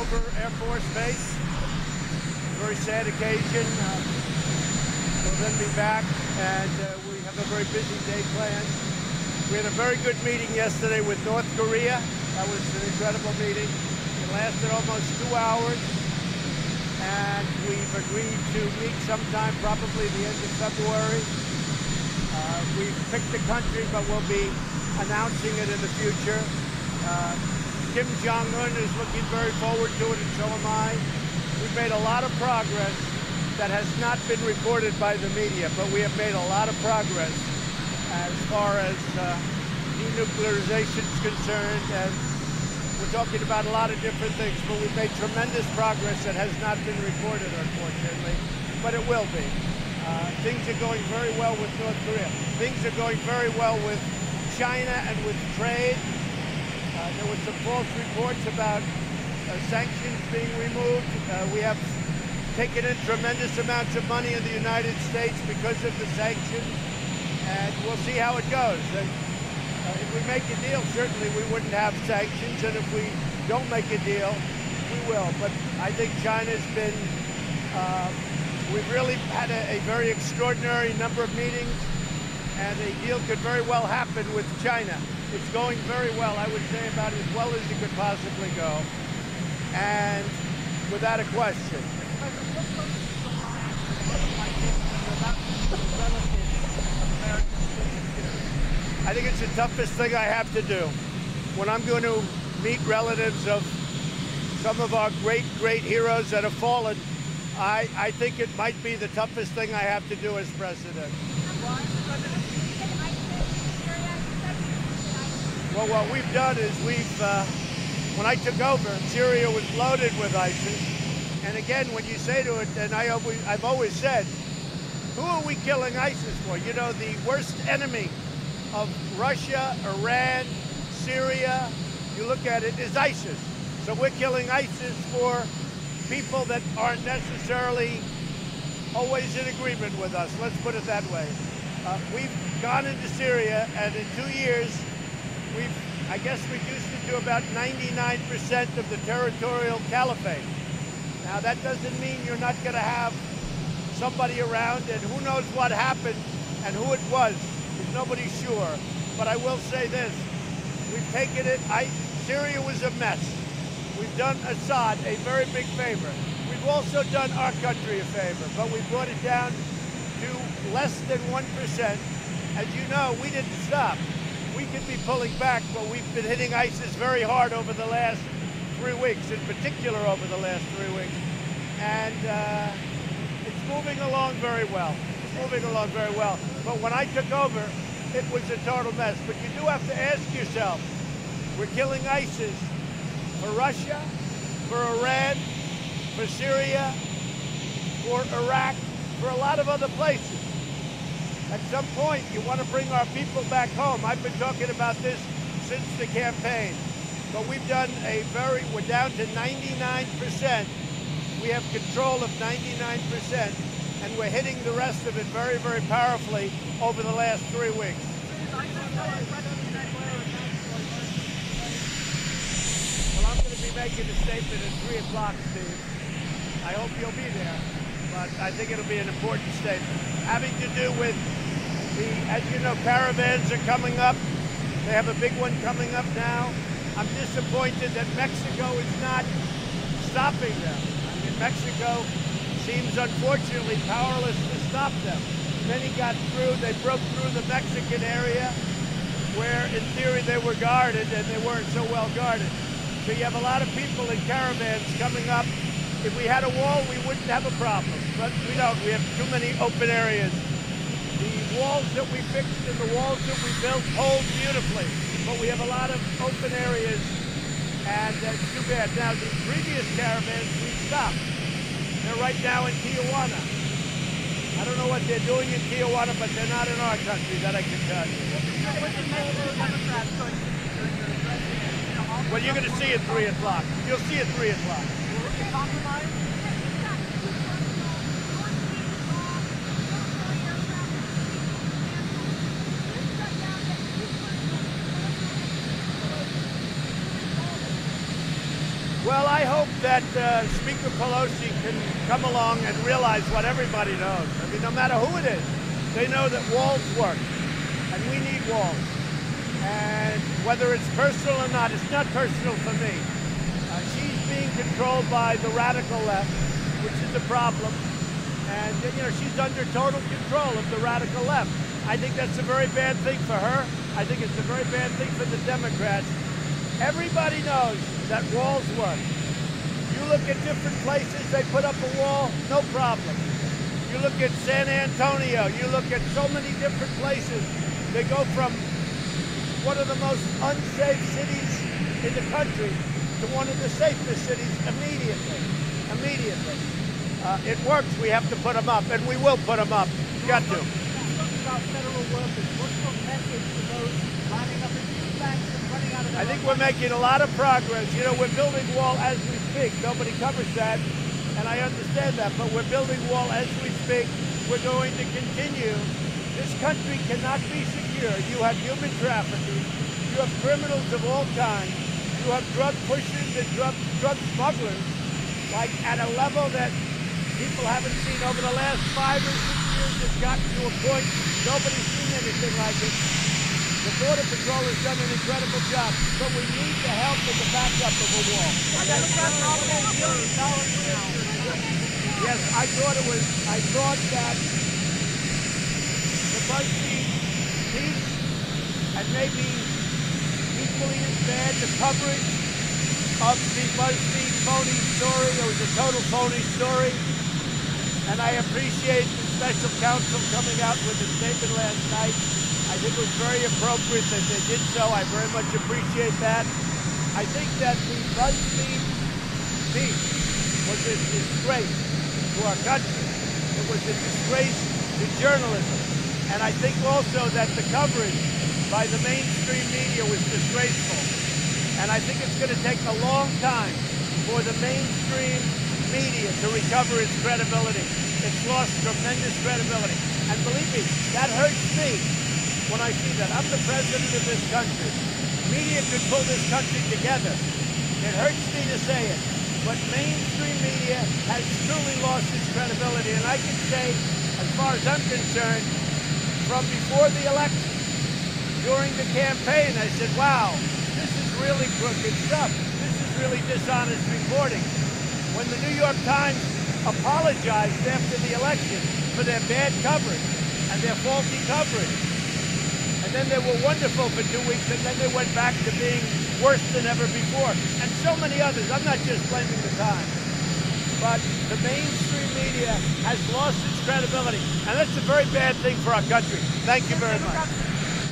Dover Air Force Base. Very sad occasion. We'll then be back, and we have a very busy day planned. We had a very good meeting yesterday with North Korea. That was an incredible meeting. It lasted almost 2 hours, and we've agreed to meet sometime, probably the end of February. We've picked the country, but we'll be announcing it in the future. Kim Jong-un is looking very forward to it, and so am I. We've made a lot of progress that has not been reported by the media, but we have made a lot of progress as far as denuclearization is concerned, and we're talking about a lot of different things, but we've made tremendous progress that has not been reported, unfortunately, but it will be. Things are going very well with North Korea. Things are going very well with China and with trade. There were some false reports about sanctions being removed. We have taken in tremendous amounts of money in the United States because of the sanctions, and we'll see how it goes. And, if we make a deal, certainly we wouldn't have sanctions, and if we don't make a deal, we will. But I think China's been, we've really had a very extraordinary number of meetings, and a deal could very well happen with China. It's going very well, I would say about as well as it could possibly go, and without a question. I think it's the toughest thing I have to do. When I'm going to meet relatives of some of our great heroes that have fallen, I think it might be the toughest thing I have to do as president. Well, what we've done is when I took over, Syria was loaded with ISIS. And again, when you say to it, and I've always said, who are we killing ISIS for? You know, the worst enemy of Russia, Iran, Syria, you look at it, is ISIS. So we're killing ISIS for people that aren't necessarily always in agreement with us. Let's put it that way. We've gone into Syria, and in 2 years, we've, I guess, reduced it to about 99% of the territorial caliphate. Now, that doesn't mean you're not going to have somebody around, and who knows what happened and who it was. Nobody's sure. But I will say this. We've taken it. Syria was a mess. We've done Assad a very big favor. We've also done our country a favor, but we brought it down to less than 1%. As you know, we didn't stop. We could be pulling back, but we've been hitting ISIS very hard over the last 3 weeks, in particular over the last 3 weeks. And it's moving along very well. Moving along very well. But when I took over, it was a total mess. But you do have to ask yourself, we're killing ISIS for Russia, for Iran, for Syria, for Iraq, for a lot of other places. At some point, you want to bring our people back home. I've been talking about this since the campaign. But we're down to 99%. We have control of 99%. And we're hitting the rest of it very, very powerfully over the last 3 weeks. Well, I'm going to be making a statement at 3 o'clock, Steve. I hope you'll be there, but I think it'll be an important statement. Having to do with as you know, caravans are coming up. They have a big one coming up now. I'm disappointed that Mexico is not stopping them. I mean, Mexico seems unfortunately powerless to stop them. Many got through, they broke through the Mexican area where in theory they were guarded, and they weren't so well guarded. So you have a lot of people in caravans coming up. If we had a wall, we wouldn't have a problem, but we don't. We have too many open areas. The walls that we fixed and the walls that we built hold beautifully, but we have a lot of open areas, and that's too bad. Now, the previous caravans we stopped. They're right now in Tijuana. I don't know what they're doing in Tijuana, but they're not in our country, that I can tell you. Well, you're going to see at 3 o'clock. You'll see at 3 o'clock. Well, I hope that Speaker Pelosi can come along and realize what everybody knows. I mean, no matter who it is, they know that walls work, and we need walls. And whether it's personal or not, it's not personal for me. She's being controlled by the radical left, which is a problem. And, you know, she's under total control of the radical left. I think that's a very bad thing for her. I think it's a very bad thing for the Democrats. Everybody knows that walls work. You look at different places, they put up a wall, no problem. You look at San Antonio, you look at so many different places. They go from one of the most unsafe cities in the country to one of the safest cities immediately. Immediately. It works. We have to put them up, and we will put them up. Got to. About federal workers, what's your message to those lining up in food banks and running out of their I think we're making a lot of progress. You know, we're building wall as we speak. Nobody covers that, and I understand that, but we're building wall as we speak. We're going to continue. This country cannot be secure. You have human trafficking. You have criminals of all kinds. You have drug pushers and drug smugglers, like at a level that people haven't seen over the last 5 or 6 years. It's gotten to a point nobody's seen anything like it. The Border Patrol has done an incredible job, but we need the help and the backup of a wall. Yes, I thought that the BuzzFeed piece, and maybe equally as bad, the coverage of the BuzzFeed phony story. It was a total phony story. And I appreciate the special counsel coming out with a statement last night. I think it was very appropriate that they did so. I very much appreciate that. I think that the BuzzFeed piece was a disgrace to our country. It was a disgrace to journalism. And I think also that the coverage by the mainstream media was disgraceful. And I think it's going to take a long time for the mainstream media to recover its credibility. It's lost tremendous credibility. And believe me, that hurts me when I see that. I'm the president of this country. Media could pull this country together. It hurts me to say it, but mainstream media has truly lost its credibility. And I can say, as far as I'm concerned, from before the election, during the campaign, I said, wow, this is really crooked stuff. This is really dishonest reporting. When the New York Times apologized after the election for their bad coverage and their faulty coverage, and then they were wonderful for 2 weeks, and then they went back to being worse than ever before, and so many others. I'm not just blaming the Times, but the mainstream media has lost its credibility, and that's a very bad thing for our country. Thank you very much.